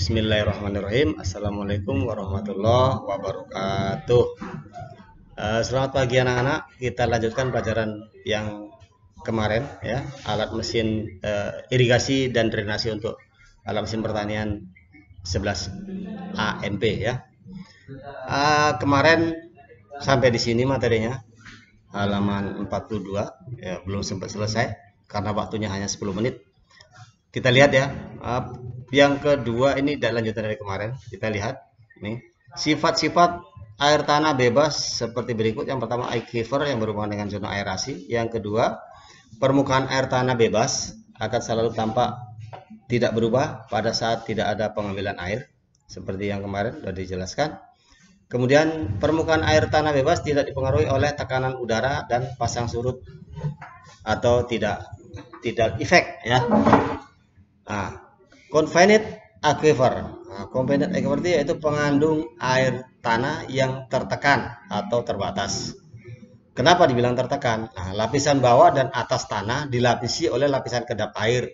Bismillahirrahmanirrahim. Assalamualaikum warahmatullahi wabarakatuh. Selamat pagi anak-anak. Kita lanjutkan pelajaran yang kemarin ya, alat mesin irigasi dan drainase untuk alat mesin pertanian 11 AMP ya. Kemarin sampai di sini materinya halaman 42 ya, belum sempat selesai karena waktunya hanya 10 menit. Kita lihat ya. Yang kedua ini tidak lanjutan dari kemarin. Kita lihat nih sifat-sifat air tanah bebas seperti berikut. Yang pertama aquifer yang berhubungan dengan zona aerasi. Yang kedua permukaan air tanah bebas akan selalu tampak tidak berubah pada saat tidak ada pengambilan air seperti yang kemarin sudah dijelaskan. Kemudian permukaan air tanah bebas tidak dipengaruhi oleh tekanan udara dan pasang surut atau tidak efek ya. Confined aquifer. Confined aquifer itu yaitu pengandung air tanah yang tertekan atau terbatas. Kenapa dibilang tertekan? Lapisan bawah dan atas tanah dilapisi oleh lapisan kedap air.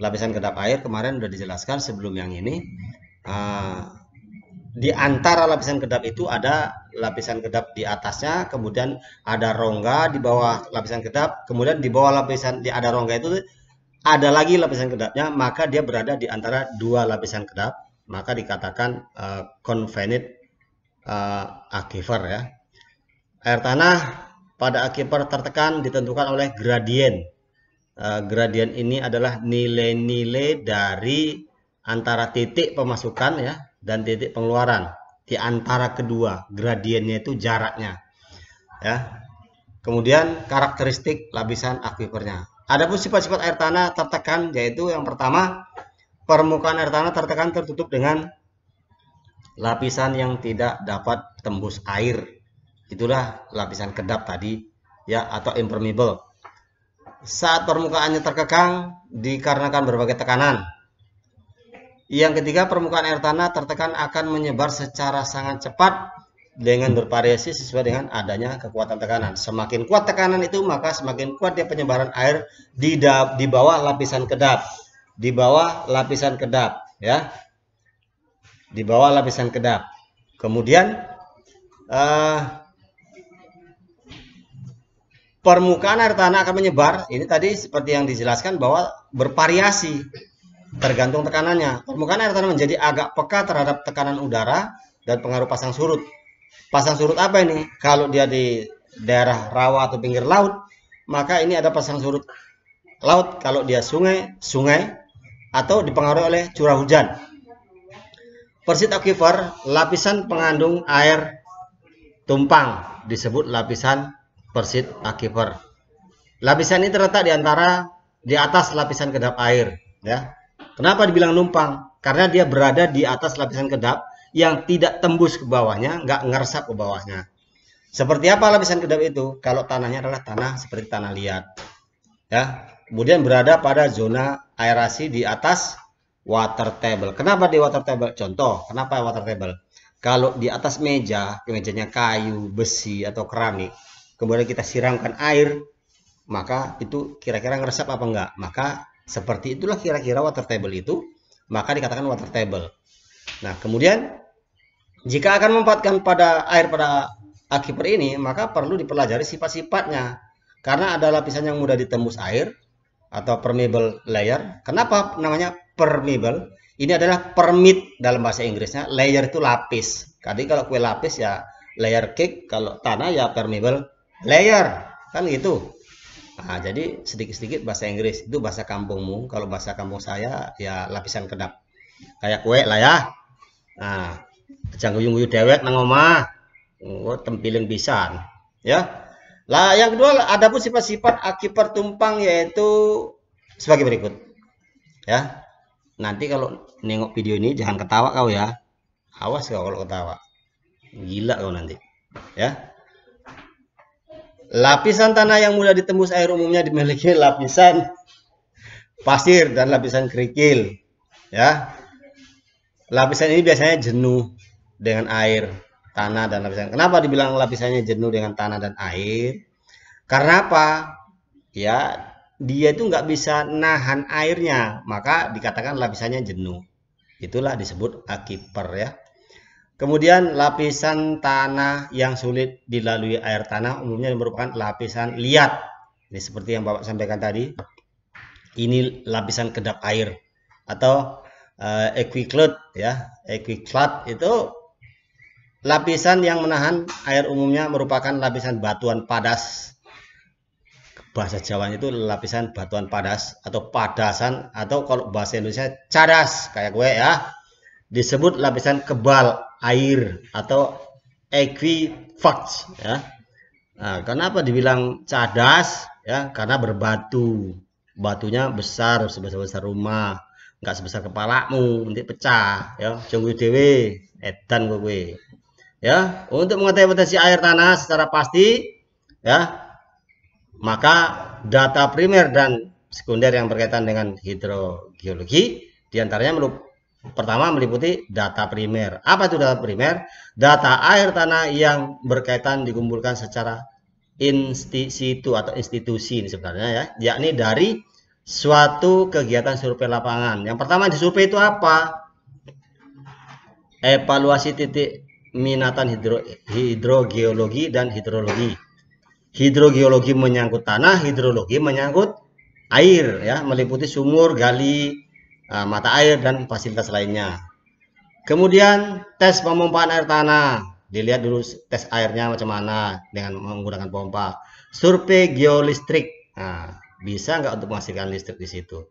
Lapisan kedap air kemarin sudah dijelaskan sebelum yang ini. Di antara lapisan kedap itu ada lapisan kedap di atasnya, kemudian ada rongga di bawah lapisan kedap, kemudian di bawah lapisan ada rongga itu ada lagi lapisan kedapnya, maka dia berada di antara dua lapisan kedap, maka dikatakan confined aquifer ya. Air tanah pada aquifer tertekan ditentukan oleh gradien. Gradien ini adalah nilai-nilai dari antara titik pemasukan ya dan titik pengeluaran. Di antara kedua gradiennya itu jaraknya ya. Kemudian karakteristik lapisan aquifernya. Adapun sifat-sifat air tanah tertekan yaitu yang pertama, permukaan air tanah tertekan tertutup dengan lapisan yang tidak dapat tembus air. Itulah lapisan kedap tadi ya, atau impermeable. Saat permukaannya terkekang dikarenakan berbagai tekanan. Yang ketiga, permukaan air tanah tertekan akan menyebar secara sangat cepat dengan bervariasi sesuai dengan adanya kekuatan tekanan. Semakin kuat tekanan itu, maka semakin kuat dia penyebaran air di bawah lapisan kedap. Di bawah lapisan kedap ya. Di bawah lapisan kedap. Kemudian permukaan air tanah akan menyebar. Ini tadi seperti yang dijelaskan bahwa bervariasi tergantung tekanannya. Permukaan air tanah menjadi agak peka terhadap tekanan udara dan pengaruh pasang surut. Pasang surut apa ini? Kalau dia di daerah rawa atau pinggir laut, maka ini ada pasang surut laut. Kalau dia sungai atau dipengaruhi oleh curah hujan. Persit aquifer, lapisan pengandung air tumpang disebut lapisan persit aquifer. Lapisan ini terletak di atas lapisan kedap air ya. Kenapa dibilang numpang? Karena dia berada di atas lapisan kedap yang tidak tembus ke bawahnya, nggak ngeresap ke bawahnya. Seperti apa lapisan kedap itu? Kalau tanahnya adalah tanah seperti tanah liat ya. Kemudian berada pada zona aerasi di atas water table. Kenapa di water table? Contoh, kenapa water table? Kalau di atas mejanya kayu, besi atau keramik, kemudian kita siramkan air, maka itu kira-kira ngeresap apa enggak? Maka seperti itulah kira-kira water table itu, maka dikatakan water table. Nah, kemudian jika akan memanfaatkan air pada aquifer ini, maka perlu dipelajari sifat-sifatnya. Karena ada lapisan yang mudah ditembus air atau permeable layer. Kenapa namanya permeable? Ini adalah permit dalam bahasa Inggrisnya. Layer itu lapis. Tadi kalau kue lapis ya layer cake, kalau tanah ya permeable layer. Kan gitu. Nah, jadi sedikit-sedikit bahasa Inggris. Itu bahasa kampungmu. Kalau bahasa kampung saya ya lapisan kedap. Kayak kue lah ya. Nah, jangan guyu-guyu dewek nang omah. Tempiling pisan, ya. Lah yang kedua ada pun sifat-sifat aquifer tumpang yaitu sebagai berikut. Ya. Nanti kalau nengok video ini jangan ketawa kau ya. Awas kau kalau ketawa. Gila kau nanti. Ya. Lapisan tanah yang mudah ditembus air umumnya dimiliki lapisan pasir dan lapisan kerikil. Ya. Lapisan ini biasanya jenuh dengan air, tanah, dan lapisan. Kenapa dibilang lapisannya jenuh dengan tanah dan air? Karena apa? Ya, dia itu nggak bisa nahan airnya, maka dikatakan lapisannya jenuh. Itulah disebut aquifer ya. Kemudian lapisan tanah yang sulit dilalui air tanah umumnya merupakan lapisan liat. Ini seperti yang Bapak sampaikan tadi. Ini lapisan kedap air atau aquiclut ya. Aquiclut itu lapisan yang menahan air umumnya merupakan lapisan batuan padas. Bahasa Jawanya itu lapisan batuan padas atau padasan, atau kalau bahasa Indonesia cadas kayak gue ya. Disebut lapisan kebal air atau aquifer ya. Nah, kenapa dibilang cadas ya? Karena berbatu. Batunya besar, sebesar rumah, nggak sebesar kepalamu, nanti pecah ya. Jonggo dewe edan kowe. Ya, untuk mengetahui potensi air tanah secara pasti ya, maka data primer dan sekunder yang berkaitan dengan hidrogeologi diantaranya pertama meliputi data primer. Apa itu data primer? Data air tanah yang berkaitan dikumpulkan secara in situ atau institusi ini sebenarnya ya, yakni dari suatu kegiatan survei lapangan. Yang pertama disurvei itu apa? Evaluasi titik minatan hidrogeologi dan hidrologi. Hidrogeologi menyangkut tanah, hidrologi menyangkut air ya, meliputi sumur, gali, mata air dan fasilitas lainnya. Kemudian tes pemompaan air tanah, dilihat dulu tes airnya macam mana dengan menggunakan pompa. Survei geolistrik, nah, bisa nggak untuk menghasilkan listrik di situ.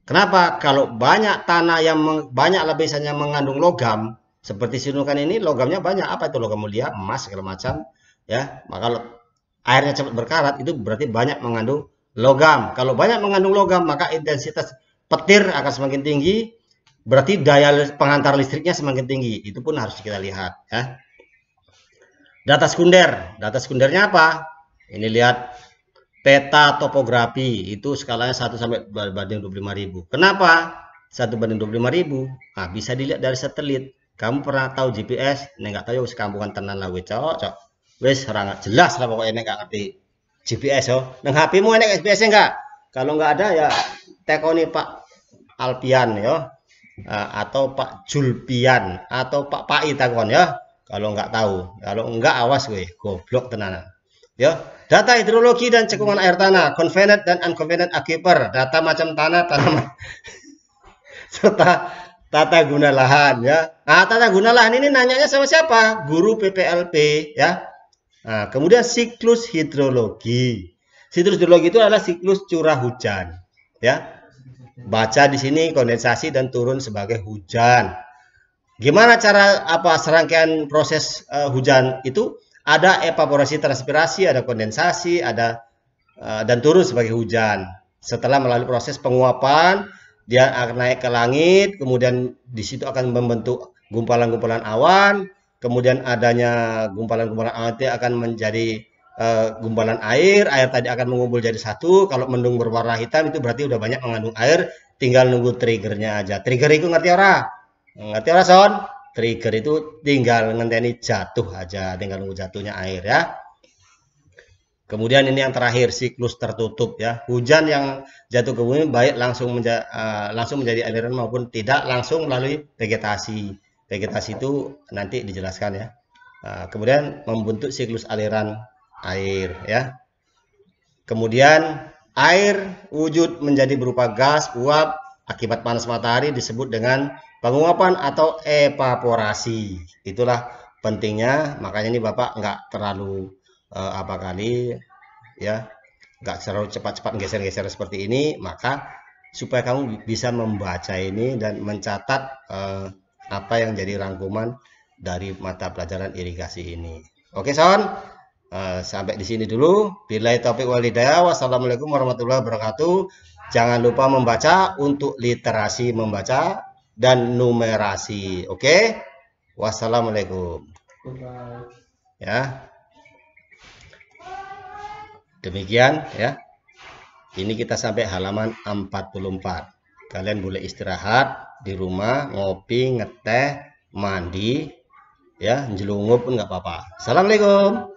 Kenapa? Kalau banyak tanah yang banyak lapisannya mengandung logam, seperti Sinukan ini logamnya banyak. Apa itu logam mulia? Emas segala macam ya. Maka kalau airnya cepat berkarat itu berarti banyak mengandung logam. Kalau banyak mengandung logam maka intensitas petir akan semakin tinggi, berarti daya penghantar listriknya semakin tinggi. Itu pun harus kita lihat ya. Data sekunder. Data sekundernya apa? Ini lihat peta topografi, itu skalanya 1 sampai banding 25.000. Kenapa 1 banding 25.000? Nah, bisa dilihat dari satelit. Kamu pernah tahu GPS? Nek nggak tahu ya kampungan tenan lah we, cok. Wes ora jelas lah pokoknya nek nggak ngerti GPS yo. Nang HP-mu enek GPS enggak? Kalau nggak ada ya tekoni Pak Alpian ya, atau Pak Julpian atau Pak Pai takon ya. Kalau nggak tahu, kalau nggak awas gue, goblok tenanan. Ya, data hidrologi dan cekungan air tanah, convenant dan unconvenant aquifer, data macam tanah, tanaman, serta tata guna lahan ya. Nah, tata guna lahan ini nanyanya sama siapa? Guru PPLP ya. Nah, kemudian siklus hidrologi. Siklus hidrologi itu adalah siklus curah hujan ya. Baca di sini kondensasi dan turun sebagai hujan. Gimana cara serangkaian proses hujan itu? Ada evaporasi, transpirasi, ada kondensasi, ada dan turun sebagai hujan. Setelah melalui proses penguapan, dia akan naik ke langit, kemudian di situ akan membentuk gumpalan-gumpalan awan, kemudian adanya gumpalan-gumpalan awan itu akan menjadi gumpalan air tadi akan mengumpul jadi satu. Kalau mendung berwarna hitam itu berarti udah banyak mengandung air, tinggal nunggu triggernya aja. Trigger itu ngerti ora? Ngerti ora, Son? Trigger itu tinggal ngenteni jatuh aja, tinggal nunggu jatuhnya air ya. Kemudian ini yang terakhir, siklus tertutup ya. Hujan yang jatuh ke bumi baik langsung menjadi aliran maupun tidak langsung melalui vegetasi. Vegetasi itu nanti dijelaskan ya. Kemudian membentuk siklus aliran air ya. Kemudian air wujud menjadi berupa gas uap akibat panas matahari disebut dengan penguapan atau evaporasi. Itulah pentingnya, makanya ini Bapak nggak terlalu nggak terlalu cepat-cepat geser-geser seperti ini, maka supaya kamu bisa membaca ini dan mencatat apa yang jadi rangkuman dari mata pelajaran irigasi ini. Oke, Son? Sampai di sini dulu. Billahi taufiq wal hidayah. Wassalamualaikum warahmatullahi wabarakatuh. Jangan lupa membaca untuk literasi membaca dan numerasi. Oke? Wassalamualaikum. Ya. Demikian ya. Ini kita sampai halaman 44. Kalian boleh istirahat di rumah, ngopi, ngeteh, mandi, ya, jelungup pun nggak apa-apa. Assalamualaikum.